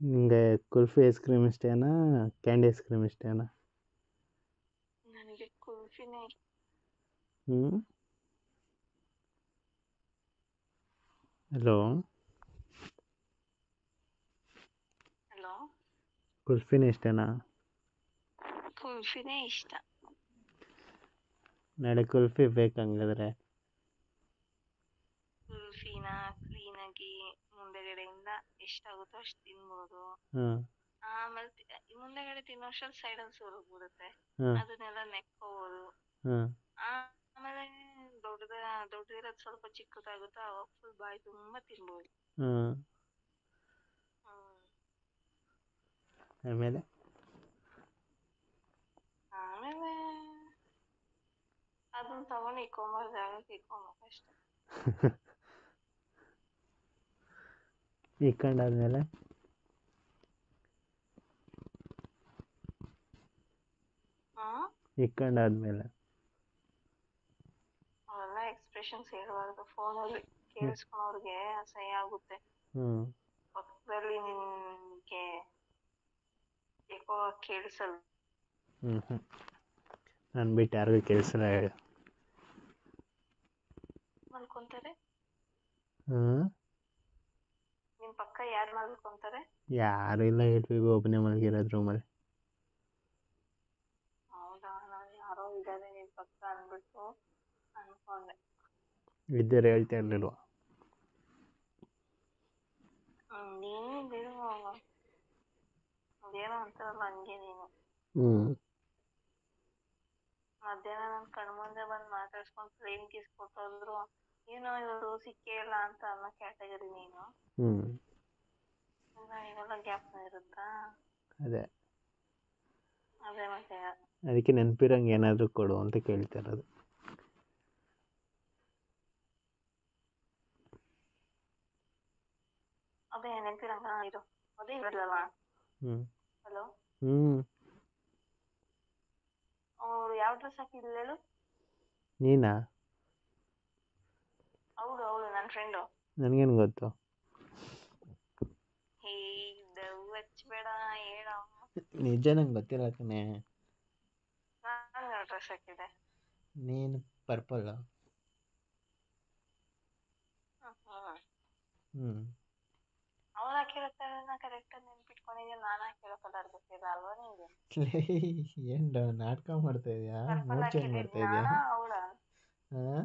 ನಿಂಗೆ kulfi ice cream ಇಷ್ಟೇನಾ candy ice cream ಇಷ್ಟೇನಾ? ನನಗೆ ಕುಲ್ಫಿನೇ ಇಷ್ಟ. ಹ್ಞೂ ಹಲೋ ಹಲೋ, ಕುಲ್ಫಿನೇ ಇಷ್ಟೇನಾ? ಕುಲ್ಫಿನೇ ಇಷ್ಟ. ನಾಳೆ ಕುಲ್ಫಿ ಬೇಕಂಗಿದ್ರೆ. ಕುಲ್ಫಿನ ಕ್ಲೀನಾಗಿ ಮುಂದೆಗಡೆಯಿಂದ ಎಷ್ಟಾಗುತ್ತೋ ಅಷ್ಟು ತಿನ್ಬೋದು. ಹಾಂ ಆಮೇಲೆ ಮುಂದೆಗಡೆ ತಿನ್ನೋಷ್ಟರಲ್ಲಿ ಸೈಡಲ್ಲಿ ಸುರುಗ್ಬಿಡುತ್ತೆ, ಹಾಂ ಅದನ್ನೆಲ್ಲ ನೆಕ್ಕೋಬೋದು. ಹಾಂ ಆಮೇಲೆ ದೊಡ್ಡದಿರೋದು ಸ್ವಲ್ಪ ಚಿಕ್ಕದಾಗುತ್ತೋ ಅವಾಗ ಫುಲ್ ಬಾಯಿ ತುಂಬ ತಿನ್ಬೋದು. ಹಾಂ ಆಮೇಲೆ ಆಮೇಲೆ ಅದನ್ನ ತಗೊಂಡು ಇಕ್ಕೊಂಬಾರ್ದು, ಜಾಗಕ್ಕೆ ಇಕ್ಕೊಬೇಕು ಅಷ್ಟೆ. ಇಕ್ಕೊಂಡಾದ್ಮೇಲೆ ಇಕ್ಕೊಂಡಾದ್ಮೇಲೆ ಅವೆಲ್ಲ ಎಕ್ಸ್ಪ್ರೆಷನ್ಸ್ ಹೇಳಬಾರ್ದು ಫೋನಲ್ಲಿ, ಕೇಳಿಸ್ಕೊಳೋರ್ಗೆ ಅಸಹ್ಯ ಆಗುತ್ತೆ. ಹ್ಞೂ ಪಕ್ಕದಲ್ಲಿ ನಿನ್ಗೆ ಏಕೋ ಕೇಳಿಸಲ್ಲ. ಹ್ಞೂ ನಾನು ಬಿಟ್ಟು ಯಾರಿಗೂ ಕೇಳಿಸಲ್ಲ ಹೇಳು. ಮಲ್ಕೊಂತಾರೆ, ಹಾಂ ನಿಮ್ ಪಕ್ಕ ಯಾರು ಮಲ್ಕೊಂತಾರೆ? ಯಾರು ಇಲ್ಲ, ಹೇಳ್ಬೇಕು ಒಬ್ಬನೇ ಮಲಗಿರೋದು ರೂಮಲ್ಲಿ. ಹೌದಾ, ನಾನು ಯಾರೋ ಇದ್ದಾರೆ ನಿಮ್ ಪಕ್ಕ ಅಂದ್ಬಿಟ್ಟು ಅನ್ಕೊಂಡೆ. ಇದ್ದರೆ ಹೇಳ್ತಾ ಇರ್ಲಿಲ್ವ? ನೀನು ಬಿಡು, ಅದೇನೋ ಅಂತಾರಲ್ಲ ಹಂಗೆ ನೀನು. ಹ್ಞೂ ಮಧ್ಯಾಹ್ನ ನನ್ನ ಕಣ್ಮುಂದೆ ಬಂದು ಮಾತಾಡ್ಸ್ಕೊಂಡು ಪ್ಲೇನ್ ಕಿಸ್ ಕೊಟ್ಟೋದ್ರು ಏನೋ ಇವರು ಸಿಕ್ಕೇ ಇಲ್ಲ ಅಂತ ಅನ್ನೋ ಕ್ಯಾಟಗರಿ ನೀನು. ಹ್ಞೂ ನನಗೆಲ್ಲ ಜ್ಞಾಪನ ಇರುತ್ತಾ? ಅದೇ ಅದೇ ಮತ್ತೆ. ಅದಕ್ಕೆ ನೆನಪಿರಂಗೆ ಏನಾದರೂ ಕೊಡು ಅಂತ ಕೇಳ್ತಾ ಇರೋದು. ಅದೇ ನೆನಪಿರಂಗ ಇದು ಅದೇ ಇರಲ್ಲ. ಹ್ಞೂ ಹಲೋ, ಹ್ಞೂ ಅವ್ರು ಯಾವ ಡ್ರೆಸ್ ಹಾಕಿದ್ಲು ಹೇಳು? ನೀನಾ? ಅವಳು ನನ್ನ ಫ್ರೆಂಡು. ನನಗೇನು ಗೊತ್ತು? ಹೇ ದವ್ ಹಚ್ಬೇಡ, ಹೇಳ. ನಿಜ ನಂಗೆ ಗೊತ್ತಿಲ್ಲ ಕಣೆ. ನಾನು ಯಾವ ಡ್ರೆಸ್ ಹಾಕಿದ್ದೆ? ನೀನು ಪರ್ಪಲ್. ಹ್ಞೂ ಅವಳು ಹಾಕಿರೋ ಕಲರ್ನ ಕರೆಕ್ಟಾಗಿ ನೆನ್ಪಿಟ್ಕೊಂಡಿದ್ಯಾ, ನಾನು ಹಾಕಿರೋ ಕಲರ್ ಗೊತ್ತಿಲ್ಲ ಅಲ್ವಾ ನಿಂಗೆ? ಏನು ನಾಟಕ ಮಾಡ್ತಾ ಇದೆಯಾ? ಪರ್ಪಲ್ ಮೂಡ್ ಚೇಂಜ್ ಹಾಕಿದ್ದಿದ್ದು ಮಾಡ್ತಾ ಇದೆಯಾ? ನಾನಾ ಅವಳ? ಹಾಂ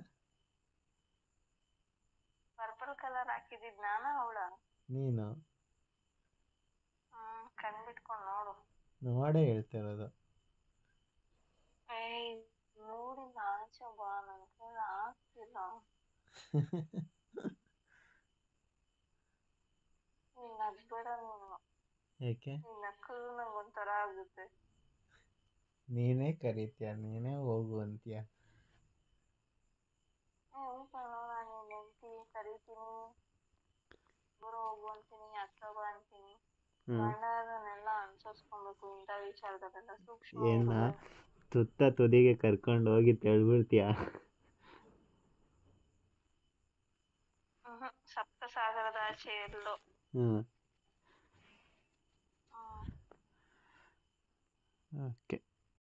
ಪರ್ಪಲ್ ಕಲರ್ ಹಾಕಿದ್ದಿದ್ದು ನಾನಾ ಅವಳ? ನೀನು ಕಣ್ಬಿಟ್ಕೊಂಡು ನೋಡು. ನೋಡೇ ಹೇಳ್ತಾ ಇರೋದು. ಏಯ್ ನೋಡಿ ಆಚೆ ಬಾ, ನನ್ನ ಕೈಲಿ ಆಗ್ತಿಲ್ಲ. ನೀನು ನಗ್ಬೇಡ ನೀನು. ಏಕೆ? ನೀನು ನಕ್ಕಲು ನಂಗೆ ಒಂಥರ ಆಗುತ್ತೆ. ನೀನೇ ಕರೀತೀಯ, ನೀನೇ ಹೋಗು ಅಂತೀಯ. ನಾನು ನೆನ್ತೀನಿ, ಕರಿತೀನಿ, ದೂರ ಹೋಗು ಅಂತೀನಿ, ಹತ್ರ ಬಾ ಅಂತೀನಿ. ಗಂಡನೆಲ್ಲ ಅನ್ಸರ್ಸ್ಕೊಬೇಕು ಇಂಥ ವಿಚಾರದಲ್ಲೆಲ್ಲ ಸೂಕ್ಷ್ಮ ಏನ ಇರ್ಬೇಕು. ತುತ್ತ ತುದಿಗೆ ಕರ್ಕೊಂಡು ಹೋಗಿ ತೆಳ್ಬಿಡ್ತೀಯ. ಸಪ್ತ ಸಾಗರದ ಆಚೆ ಎಲ್ಲೋ. ಓಕೆ.